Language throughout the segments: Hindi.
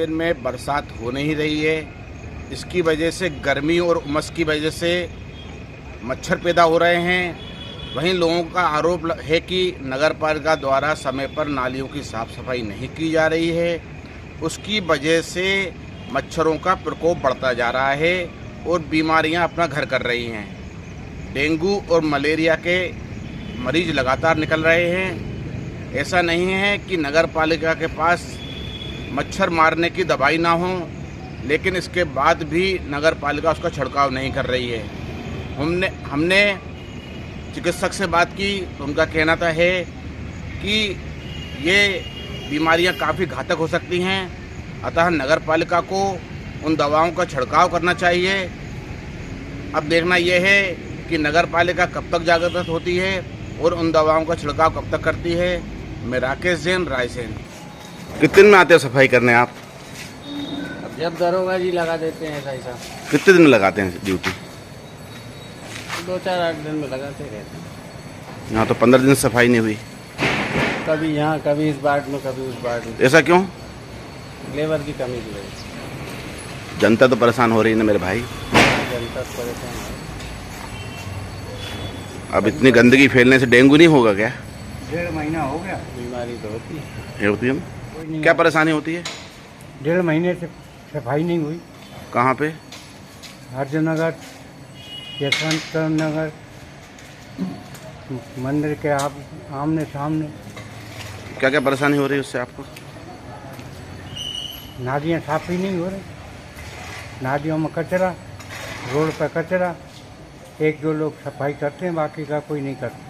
दिन में बरसात हो नहीं रही है। इसकी वजह से गर्मी और उमस की वजह से मच्छर पैदा हो रहे हैं। वहीं लोगों का आरोप है कि नगर पालिका द्वारा समय पर नालियों की साफ़ सफाई नहीं की जा रही है। उसकी वजह से मच्छरों का प्रकोप बढ़ता जा रहा है और बीमारियां अपना घर कर रही हैं। डेंगू और मलेरिया के मरीज लगातार निकल रहे हैं। ऐसा नहीं है कि नगर पालिका के पास मच्छर मारने की दवाई ना हो, लेकिन इसके बाद भी नगर पालिका उसका छिड़काव नहीं कर रही है। हमने चिकित्सक से बात की तो उनका कहना था है कि ये बीमारियां काफ़ी घातक हो सकती हैं, अतः नगर पालिका को उन दवाओं का छिड़काव करना चाहिए। अब देखना यह है कि नगर पालिका कब तक जागृत होती है और उन दवाओं का छिड़काव कब तक करती है। मैं राकेश जैन, रायसेन। कितने दिन में आते हो सफाई करने आप? अब जब दरोगा जी लगा देते हैं ऐसा। कितने दिन में लगाते हैं ड्यूटी? 2-4-8 दिन में लगाते रहते हैं। यहाँ तो 15 दिन से सफाई नहीं हुई। कभी यहाँ, कभी इस वार्ड में, कभी उस वार्ड में। ऐसा क्यों? लेबर की कमी की वजह से। जनता तो परेशान हो रही है ना मेरे भाई। जनता तो परेशान है। अब इतनी गंदगी फैलने से डेंगू नहीं होगा क्या? 1.5 महीना हो गया। बीमारी तो होती है। ये होती है ना? क्या परेशानी होती है? 1.5 महीने से सफाई नहीं हुई। कहाँ पे? अर्जुन नगर, यशवंत नगर, मंदिर के आमने सामने। क्या क्या परेशानी हो रही है उससे आपको? नालियाँ साफ ही नहीं हो रही। नालियों में कचरा, रोड पर कचरा। 1-2 लोग सफाई करते हैं, बाकी का कोई नहीं करता।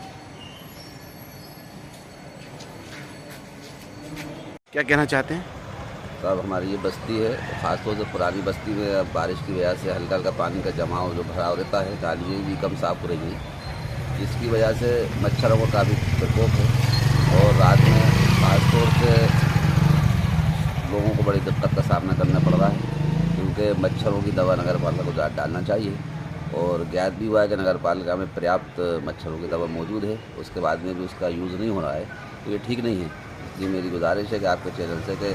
क्या कहना चाहते हैं? साहब, हमारी ये बस्ती है, ख़ासतौर से पुरानी बस्ती में अब बारिश की वजह से हल्का हल्का पानी का जमाव जो भराव रहता है, नालियाँ भी कम साफ हो रही हैं, जिसकी वजह से मच्छरों का काफ़ी प्रकोप है और रात में ख़ासतौर से लोगों को बड़ी दिक्कत का सामना करना पड़ रहा है, क्योंकि मच्छरों की दवा नगर पालिका को डालना चाहिए। और ज्ञात भी हुआ है कि नगर पालिका में पर्याप्त मच्छरों की दवा मौजूद है, उसके बाद में भी उसका यूज़ नहीं हो रहा है, तो ये ठीक नहीं है। इसलिए मेरी गुजारिश है कि आपके चैनल से कि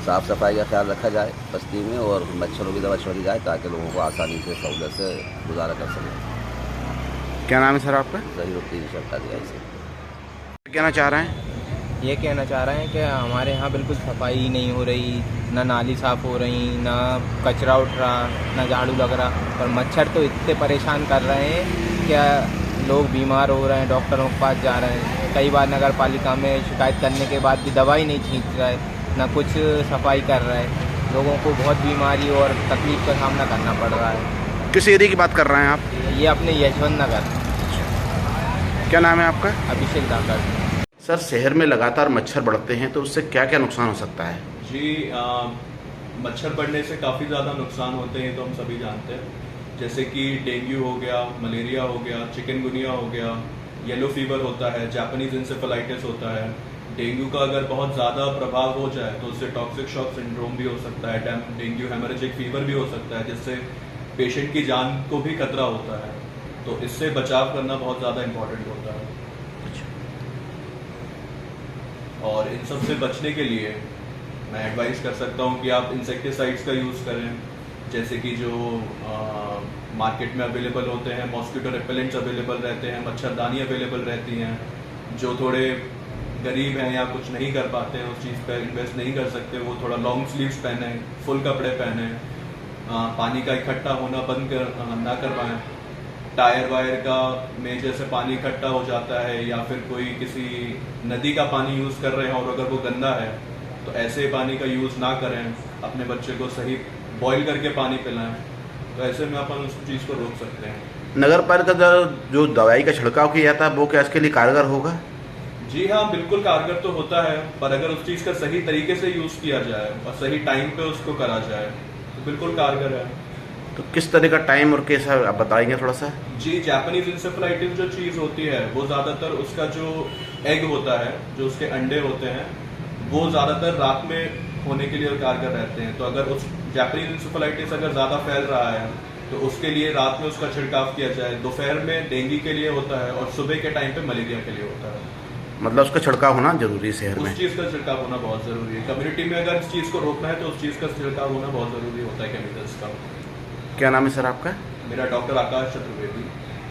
साफ़ सफाई का ख्याल रखा जाए बस्ती में और मच्छरों की दवा छोड़ी जाए, ताकि लोगों को आसानी से सहूलत से गुजारा कर सकें। क्या नाम है सर आपका? ज़हीरुद्दीन सरकारी से। क्या कहना चाह रहे हैं? ये कहना चाह रहे हैं कि हमारे यहाँ बिल्कुल सफाई ही नहीं हो रही, ना नाली साफ़ हो रही, ना कचरा उठ रहा, ना झाड़ू लग रहा, पर मच्छर तो इतने परेशान कर रहे हैं क्या लोग बीमार हो रहे हैं, डॉक्टरों के पास जा रहे हैं। कई बार नगर पालिका में शिकायत करने के बाद भी दवाई नहीं छींच रहा है, ना कुछ सफाई कर रहा है। लोगों को बहुत बीमारी और तकलीफ़ का सामना करना पड़ रहा है। किस एरिया की बात कर रहे हैं आप? ये अपने यशवंत नगर। क्या नाम है आपका? अभिषेक धाकर। सर, शहर में लगातार मच्छर बढ़ते हैं तो उससे क्या क्या नुकसान हो सकता है? जी, मच्छर बढ़ने से काफ़ी ज़्यादा नुकसान होते हैं, तो हम सभी जानते हैं। जैसे कि डेंगू हो गया, मलेरिया हो गया, चिकनगुनिया हो गया, येलो फीवर होता है, जापानीज इंसेफेलाइटिस होता है। डेंगू का अगर बहुत ज़्यादा प्रभाव हो जाए तो उससे टॉक्सिक शॉक सिंड्रोम भी हो सकता है, डेंगू हेमरेजिक फीवर भी हो सकता है, जिससे पेशेंट की जान को भी खतरा होता है। तो इससे बचाव करना बहुत ज़्यादा इम्पॉर्टेंट होता है। और इन सब से बचने के लिए मैं एडवाइस कर सकता हूँ कि आप इंसेक्टिसाइड्स का यूज़ करें, जैसे कि जो मार्केट में अवेलेबल होते हैं, मॉस्किटो रिपेलेंट्स अवेलेबल रहते हैं, मच्छरदानी अवेलेबल रहती हैं। जो थोड़े गरीब हैं या कुछ नहीं कर पाते हैं, उस चीज़ पर इन्वेस्ट नहीं कर सकते, वो थोड़ा लॉन्ग स्लीव्स पहने, फुल कपड़े पहने, पानी का इकट्ठा होना बंद ना कर पाएँ। टायर वायर का में जैसे पानी इकट्ठा हो जाता है या फिर कोई किसी नदी का पानी यूज़ कर रहे हैं और अगर वो गंदा है तो ऐसे पानी का यूज़ ना करें। अपने बच्चे को सही बॉईल करके पानी पिलाएं, तो ऐसे में अपन उस चीज़ को रोक सकते हैं। नगर पालिका जो दवाई का छिड़काव किया जाता है वो क्या इसके लिए कारगर होगा? जी हाँ, बिल्कुल कारगर तो होता है, पर अगर उस चीज़ का सही तरीके से यूज़ किया जाए और सही टाइम पे उसको करा जाए तो बिल्कुल कारगर है। तो किस तरह का टाइम और कैसा आप बताएंगे थोड़ा सा? जी, जापानीज इंसेफेलाइटिस जो चीज़ होती है वो ज़्यादातर उसका जो एग होता है, जो उसके अंडे होते हैं, वो ज़्यादातर रात में होने के लिए कारगर रहते हैं। तो अगर उस जापानीज इंसेफेलाइटिस अगर ज़्यादा फैल रहा है तो उसके लिए रात में उसका छिड़काव किया जाए। दोपहर में डेंगू के लिए होता है और सुबह के टाइम पे मलेरिया के लिए होता है। मतलब उसका छिड़काव होना जरूरी है शहर में। उस चीज़ का छिड़काव होना बहुत ज़रूरी है। कम्युनिटी में अगर इस चीज़ को रोकना है तो उस चीज़ का छिड़काव होना बहुत ज़रूरी होता है केमिकल्स का। क्या नाम है सर आपका? मेरा डॉक्टर आकाश चतुर्वेदी।